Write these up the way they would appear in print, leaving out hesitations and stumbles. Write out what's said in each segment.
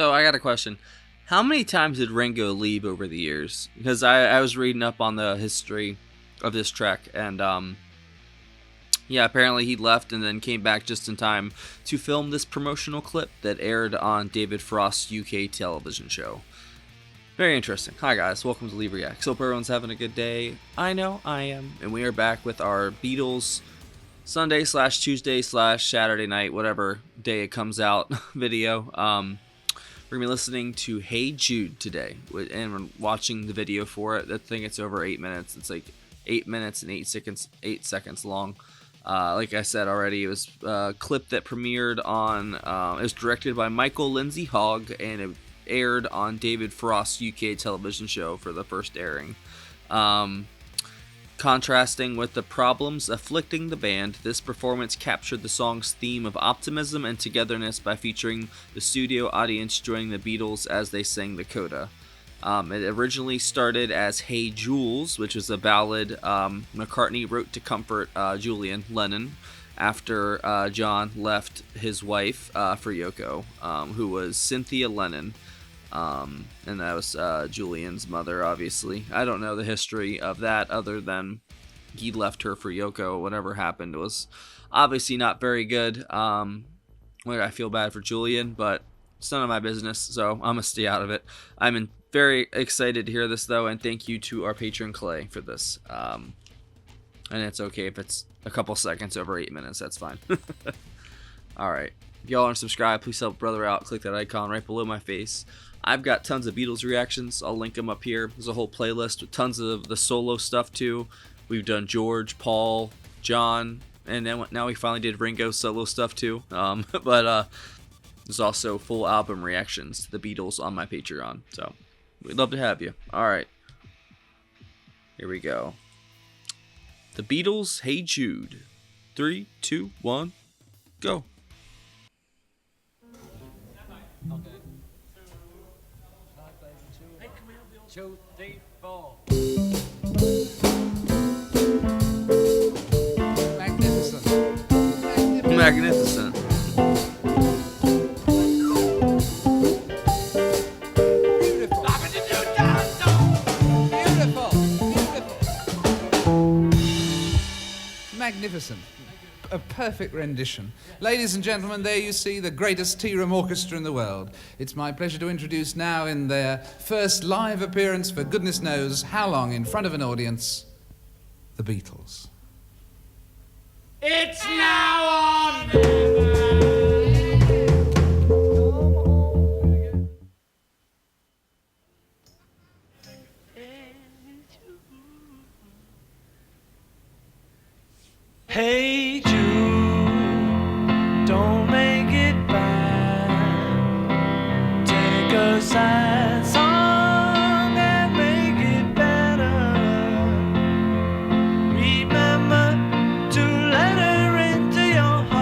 So I got a question. How many times did Ringo leave over the years? Because I was reading up on the history of this trek, and yeah, apparently he left and then came back just in time to film this promotional clip that aired on David Frost's UK television show. Very interesting. Hi guys, welcome to Leave Reacts. Hope everyone's having a good day. I know I am, and we are back with our Beatles Sunday / Tuesday / Saturday night, whatever day it comes out video. We're going to be listening to Hey Jude today, and we're watching the video for it. I think it's over 8 minutes. It's like 8 minutes and 8 seconds long. Like I said already, it was a clip that premiered on, it was directed by Michael Lindsay Hogg, and it aired on David Frost's UK television show for the first airing. Contrasting with the problems afflicting the band, this performance captured the song's theme of optimism and togetherness by featuring the studio audience joining the Beatles as they sang the coda. It originally started as Hey Jules, which was a ballad McCartney wrote to comfort Julian Lennon after John left his wife for Yoko, who was Cynthia Lennon. And that was Julian's mother, obviously. I don't know the history of that other than he left her for Yoko. Whatever happened was obviously not very good. I feel bad for Julian, but it's none of my business, so I'm going to stay out of it. I'm very excited to hear this, though, and thank you to our patron Clay for this. And it's okay if it's a couple seconds over 8 minutes. That's fine. Alright. If y'all aren't subscribed, please help brother out. Click that icon right below my face. I've got tons of Beatles reactions. I'll link them up here. There's a whole playlist with tons of the solo stuff too. We've done George, Paul, John, and then now we finally did Ringo solo stuff too. But there's also full album reactions to the Beatles on my Patreon. So we'd love to have you. Alright. Here we go. The Beatles, Hey Jude. 3, 2, 1, go. Okay. 2, 3, 4. Magnificent. Magnificent. Beautiful. Magnificent. A perfect rendition. Ladies and gentlemen, there you see the greatest tea room orchestra in the world. It's my pleasure to introduce now, in their first live appearance for goodness knows how long in front of an audience, the Beatles. It's now on. Hey Jude, don't make it bad. Take a sad song and make it better. Remember to let her into your heart.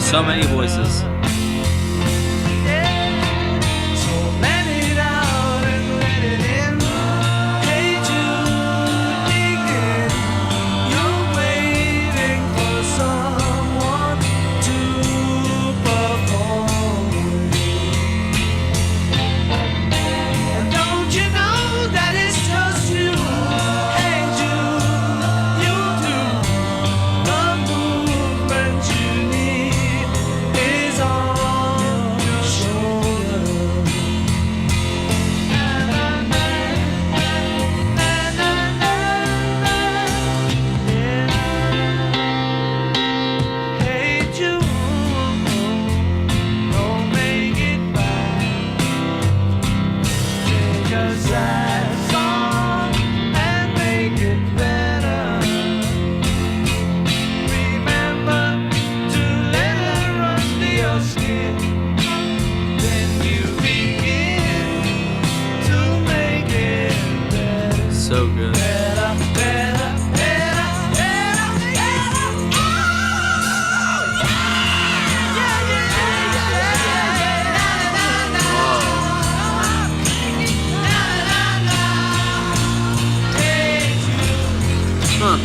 So many voices. So let it out and let it in. Hey Jude, begin. You're waiting for someone to perform. And don't you know that it's just you? Hey Jude, you do the movement you need is on your shoulder. Hey Jude, don't make it bad. Take a sad song and make it better. Remember to let it run to your skin. Then you begin to make it better. So good. Better, better, better, better, better. Oh, yeah. Yeah, Huh.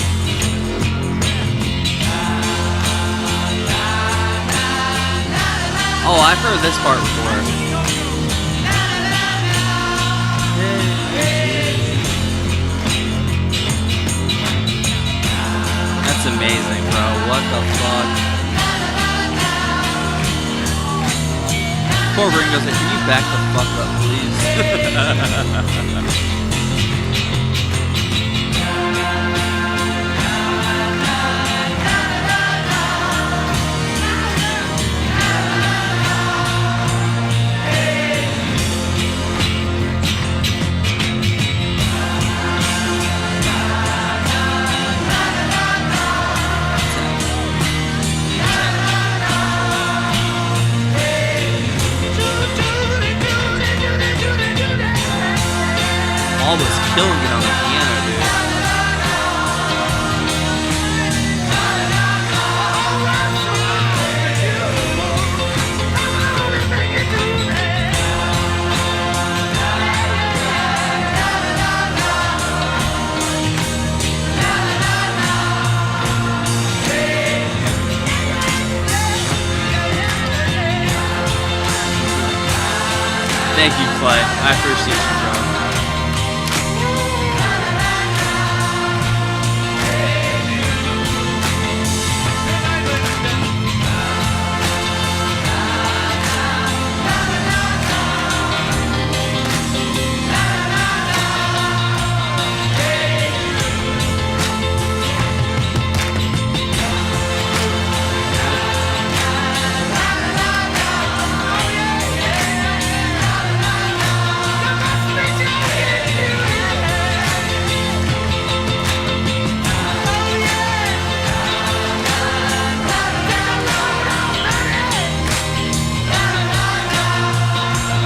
Oh, I've heard this part before. That's amazing, bro. What the fuck? Poor Ringo's like, can you back the fuck up, please? Almost killing it on the piano, dude. Thank you, Clay. I appreciate you, bro.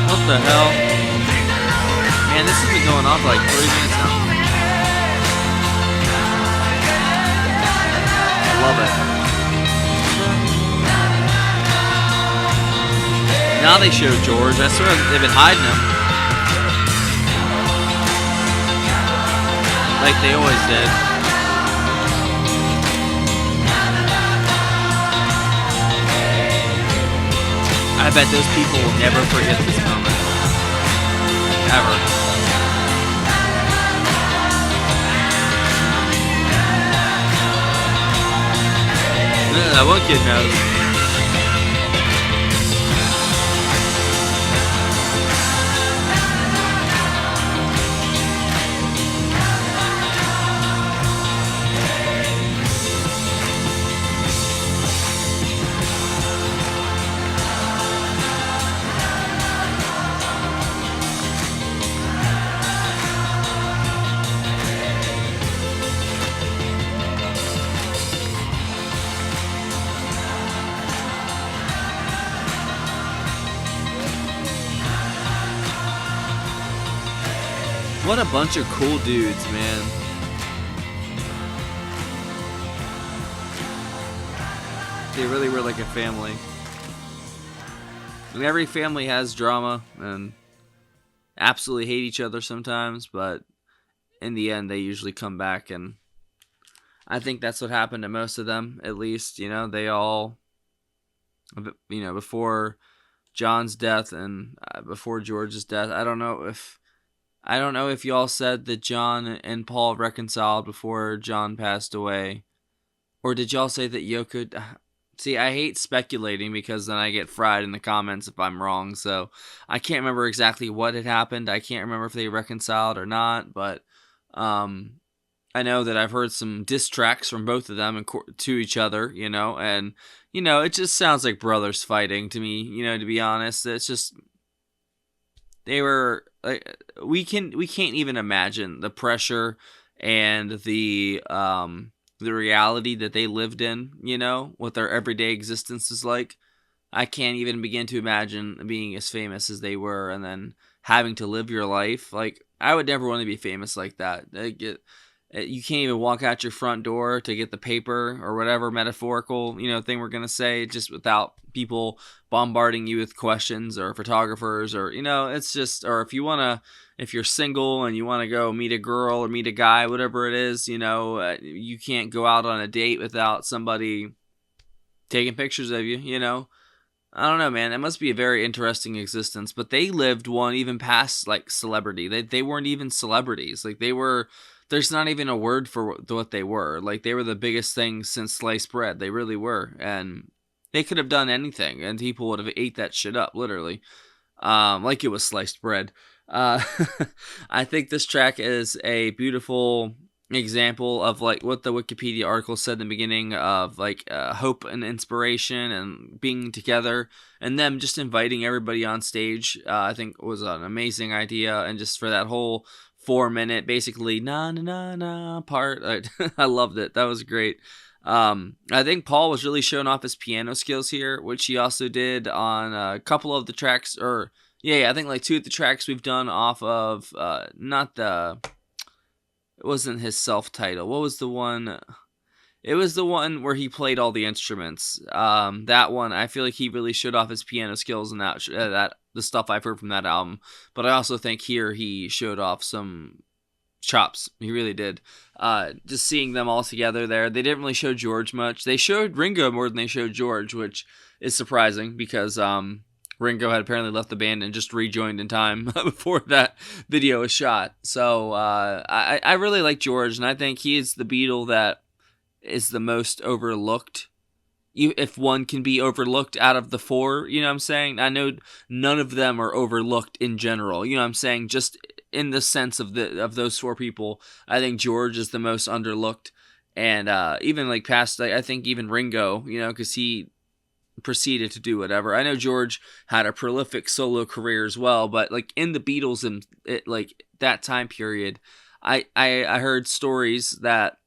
What the hell? Man, this has been going on for like 30 minutes now. I love it. Now they show George. I swear they've been hiding him. Like they always did. I bet those people will never forget this moment. Ever. That one kid knows. What a bunch of cool dudes, man. They really were like a family. And every family has drama and absolutely hate each other sometimes, but in the end, they usually come back, and I think that's what happened to most of them, at least. They all, before John's death and before George's death, I don't know if y'all said that John and Paul reconciled before John passed away, or did y'all say that Yoko? See, I hate speculating because then I get fried in the comments if I'm wrong. So I can't remember exactly what had happened. I can't remember if they reconciled or not, but I know that I've heard some diss tracks from both of them to each other, and it just sounds like brothers fighting to me. To be honest, it's just they were like we can't even imagine the pressure and the reality that they lived in, what their everyday existence is like. I can't even begin to imagine being as famous as they were and then having to live your life. Like, I would never want to be famous like that. You can't even walk out your front door to get the paper or whatever metaphorical, thing we're going to say, just without people bombarding you with questions, or photographers, or, it's just, or if you're single and you want to go meet a girl or meet a guy, whatever it is, you can't go out on a date without somebody taking pictures of you, I don't know, man. It must be a very interesting existence, but they lived one even past like celebrity. They weren't even celebrities. Like, there's not even a word for what they were. Like, they were the biggest thing since sliced bread. They really were. And they could have done anything and people would have ate that shit up, literally. Like it was sliced bread. I think this track is a beautiful example of like what the Wikipedia article said in the beginning of like hope and inspiration and being together, and them just inviting everybody on stage. I think was an amazing idea, and just for that whole 4-minute basically na na na na part, I loved it. That was great. I think Paul was really showing off his piano skills here, which he also did on a couple of the tracks, or I think like 2 of the tracks we've done off of it wasn't his self-title. What was the one? It was the one where he played all the instruments. That one, I feel like he really showed off his piano skills in that the stuff I've heard from that album. But I also think here he showed off some chops. He really did. Just seeing them all together there. They didn't really show George much. They showed Ringo more than they showed George, which is surprising because Ringo had apparently left the band and just rejoined in time before that video was shot. So I really like George, and I think he is the Beatle that is the most overlooked. If one can be overlooked out of the 4, you know what I'm saying? I know none of them are overlooked in general. You know what I'm saying? Just in the sense of those 4 people, I think George is the most underlooked. And even like past, I think even Ringo, because he proceeded to do whatever. I know George had a prolific solo career as well, but like in the Beatles and like that time period, I heard stories that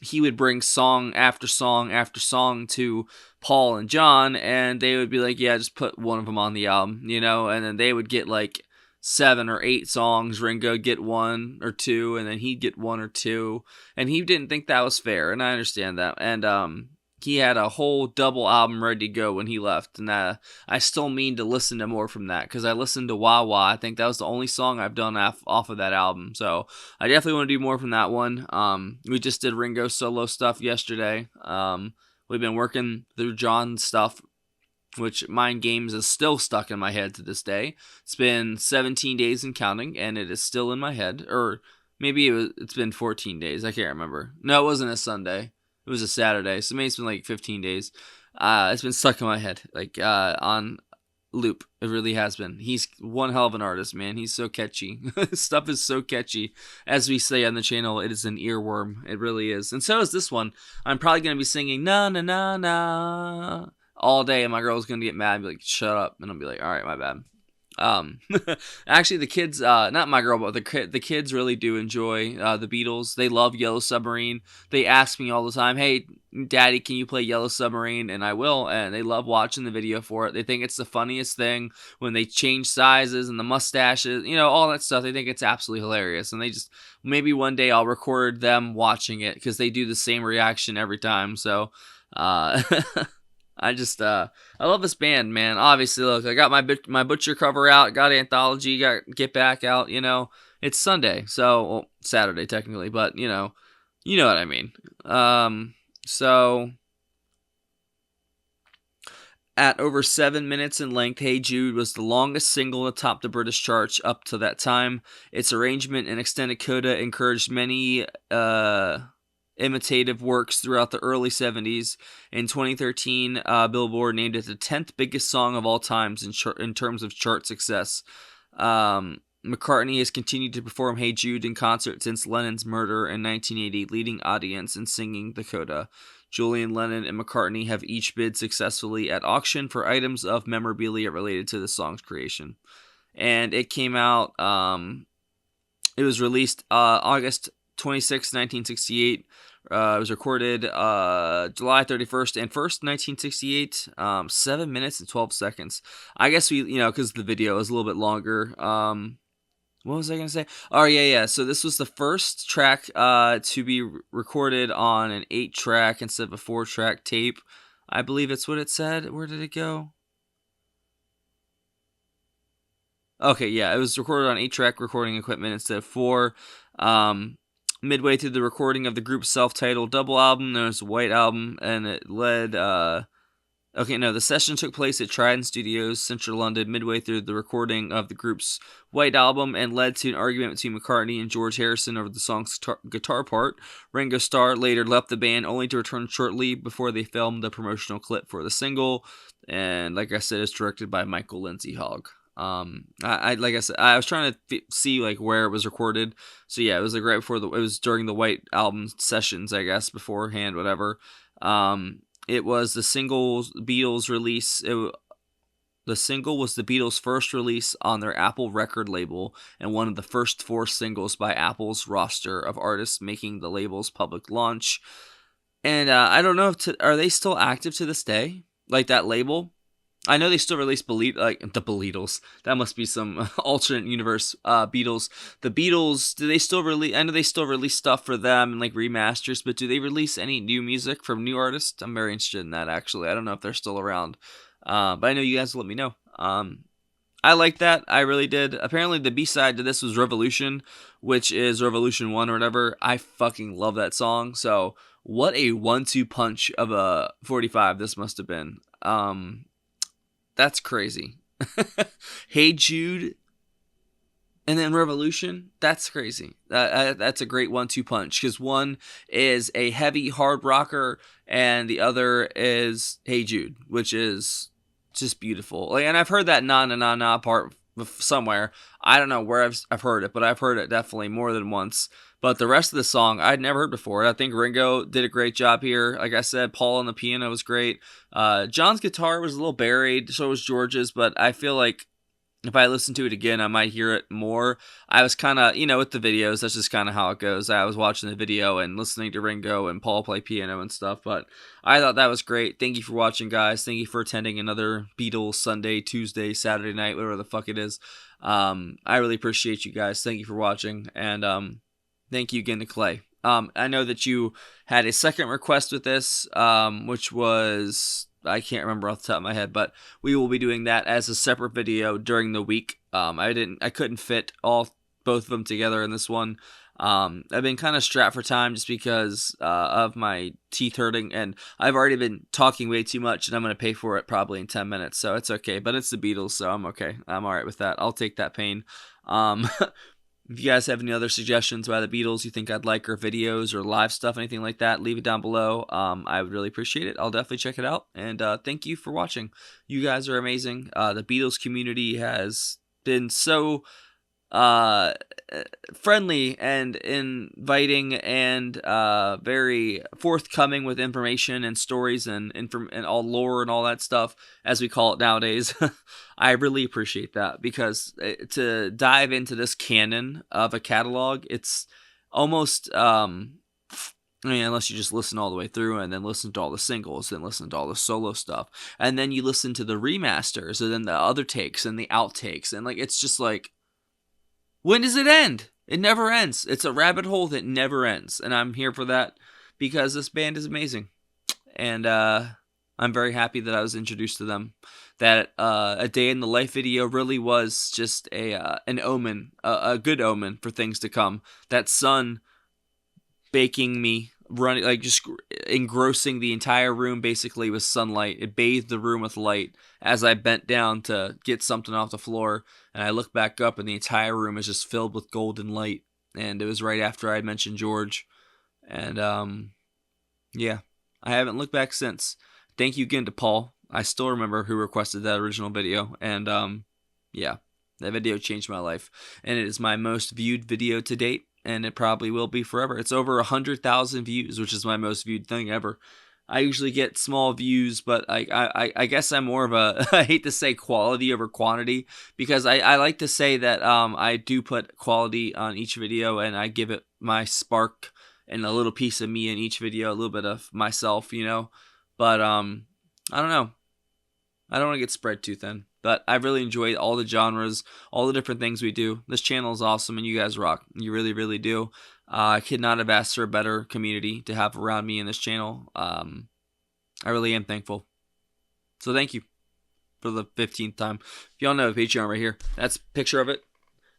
he would bring song after song after song to Paul and John, and they would be like, yeah, just put one of them on the album, and then they would get like 7 or 8 songs. Ringo would get 1 or 2, and then he'd get 1 or 2, and he didn't think that was fair, and I understand that. And he had a whole double album ready to go when he left, and I still mean to listen to more from that, because I listened to Wah Wah. I think that was the only song I've done off of that album, so I definitely want to do more from that one. We just did Ringo solo stuff yesterday. We've been working through John's stuff, which Mind Games is still stuck in my head to this day. It's been 17 days and counting, and it is still in my head, or maybe it's been 14 days, I can't remember. No, it wasn't a Sunday. It was a Saturday, so maybe it's been like 15 days. It's been stuck in my head, like on loop. It really has been. He's one hell of an artist, man. He's so catchy. His stuff is so catchy. As we say on the channel, it is an earworm. It really is. And so is this one. I'm probably going to be singing na na na na all day, and my girl's going to get mad and be like, shut up. And I'll be like, all right, my bad. Actually, the kids, not my girl, but the kids really do enjoy the Beatles. They love Yellow Submarine. They ask me all the time, hey, Daddy, can you play Yellow Submarine? And I will, and they love watching the video for it. They think it's the funniest thing when they change sizes and the mustaches, all that stuff. They think it's absolutely hilarious, and they just, maybe one day I'll record them watching it, because they do the same reaction every time, so, I love this band, man. Obviously, look, I got my Butcher cover out, got Anthology, got Get Back out. It's Sunday, so well, Saturday technically, but you know what I mean. So at over 7 minutes in length, Hey Jude was the longest single to top the British charts up to that time. Its arrangement and extended coda encouraged many imitative works throughout the early 70s. In 2013, Billboard named it the 10th biggest song of all times in terms of chart success. McCartney has continued to perform Hey Jude in concert since Lennon's murder in 1980, leading audience and singing the coda. Julian Lennon and McCartney have each bid successfully at auction for items of memorabilia related to the song's creation. And it came out, it was released August 26, 1968. It was recorded July 31st and 1st, 1968. 7 minutes and 12 seconds. I guess because the video is a little bit longer. What was I going to say? Oh, yeah. So this was the first track to be recorded on an 8-track instead of a 4-track tape. I believe that's what it said. Where did it go? Okay, yeah. It was recorded on 8-track recording equipment instead of 4. Midway through the recording of the group's self-titled double album, there was a White Album, and it led... the session took place at Trident Studios, Central London, midway through the recording of the group's White Album, and led to an argument between McCartney and George Harrison over the song's guitar part. Ringo Starr later left the band, only to return shortly before they filmed the promotional clip for the single, and like I said, it's directed by Michael Lindsay Hogg. Like I said, I was trying to see like where it was recorded. So yeah, it was like right before it was during the White Album sessions, I guess, beforehand, whatever. It was the single's Beatles release. The single was the Beatles' first release on their Apple record label and one of the first 4 singles by Apple's roster of artists making the label's public launch. And I don't know are they still active to this day? Like that label? I know they still release the Beatles. That must be some alternate universe Beatles. The Beatles, do they still release? I know they still release stuff for them and like remasters, but do they release any new music from new artists? I'm very interested in that actually. I don't know if they're still around, but I know you guys will let me know. I like that. I really did. Apparently, the B-side to this was Revolution, which is Revolution 1 or whatever. I fucking love that song. So, what a 1-2 punch of a 45 this must have been. That's crazy. Hey Jude, and then Revolution. That's crazy. That's a great 1-2 punch because one is a heavy hard rocker, and the other is Hey Jude, which is just beautiful. And I've heard that na na na na part somewhere. I don't know where I've heard it, but I've heard it definitely more than once. But the rest of the song I'd never heard before. I think Ringo did a great job here. Like I said, Paul on the piano was great. John's guitar was a little buried, so was George's, but I feel like if I listen to it again, I might hear it more. I was kind of, with the videos, that's just kind of how it goes. I was watching the video and listening to Ringo and Paul play piano and stuff, but I thought that was great. Thank you for watching, guys. Thank you for attending another Beatles Sunday, Tuesday, Saturday night, whatever the fuck it is. I really appreciate you guys. Thank you for watching, and thank you again to Clay. I know that you had a second request with this, which was... I can't remember off the top of my head, but we will be doing that as a separate video during the week. I couldn't fit both of them together in this one. I've been kind of strapped for time just because of my teeth hurting, and I've already been talking way too much, and I'm going to pay for it probably in 10 minutes, so it's okay. But it's the Beatles, so I'm okay. I'm all right with that. I'll take that pain. If you guys have any other suggestions by the Beatles you think I'd like, or videos or live stuff, anything like that, leave it down below. I would really appreciate it. I'll definitely check it out. And thank you for watching. You guys are amazing. The Beatles community has been so friendly and inviting and very forthcoming with information and stories and all lore and all that stuff, as we call it nowadays. I really appreciate that, because to dive into this canon of a catalog, it's almost unless you just listen all the way through and then listen to all the singles, then listen to all the solo stuff, and then you listen to the remasters and then the other takes and the outtakes, and it's just like, when does it end? It never ends. It's a rabbit hole that never ends. And I'm here for that because this band is amazing. And I'm very happy that I was introduced to them. That a day in the life video really was just an omen, a good omen for things to come. That sun baking me, running, like just engrossing the entire room basically with sunlight. It bathed the room with light as I bent down to get something off the floor, and I look back up and the entire room is just filled with golden light. And it was right after I mentioned George. And yeah, I haven't looked back since. Thank you again to Paul. I still remember who requested that original video, and yeah, that video changed my life, and it is my most viewed video to date, and it probably will be forever. It's over 100,000 views, which is my most viewed thing ever. I usually get small views, but I guess I'm more of a, I hate to say quality over quantity, because I like to say that I do put quality on each video, and I give it my spark and a little piece of me in each video, a little bit of myself, you know. But I don't know. I don't want to get spread too thin. But I really enjoy all the genres, all the different things we do. This channel is awesome, and you guys rock. You really, really do. I could not have asked for a better community to have around me in this channel. I really am thankful. So thank you for the 15th time. If y'all know Patreon right here, that's a picture of it.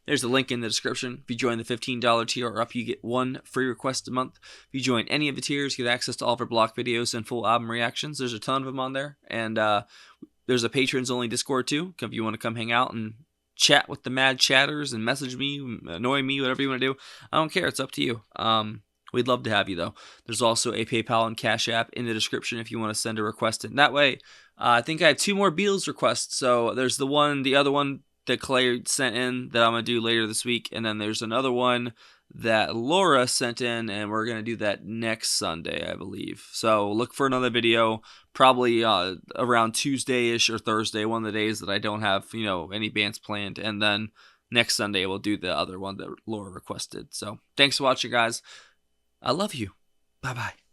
There's a link in the description. If you join the $15 tier or up, you get 1 free request a month. If you join any of the tiers, you get access to all of our block videos and full album reactions. There's a ton of them on there. And there's a patrons only Discord too, if you want to come hang out and chat with the mad chatters and message me, annoy me, whatever you want to do. I don't care. It's up to you. We'd love to have you, though. There's also a PayPal and Cash App in the description if you want to send a request in. That way, I think I have 2 more Beatles requests. So there's the other one that Clay sent in that I'm going to do later this week. And then there's another one that Laura sent in, and we're going to do that next Sunday, I believe. So look for another video, probably around Tuesday-ish or Thursday, one of the days that I don't have, any bands planned. And then next Sunday, we'll do the other one that Laura requested. So thanks for watching, guys. I love you. Bye-bye.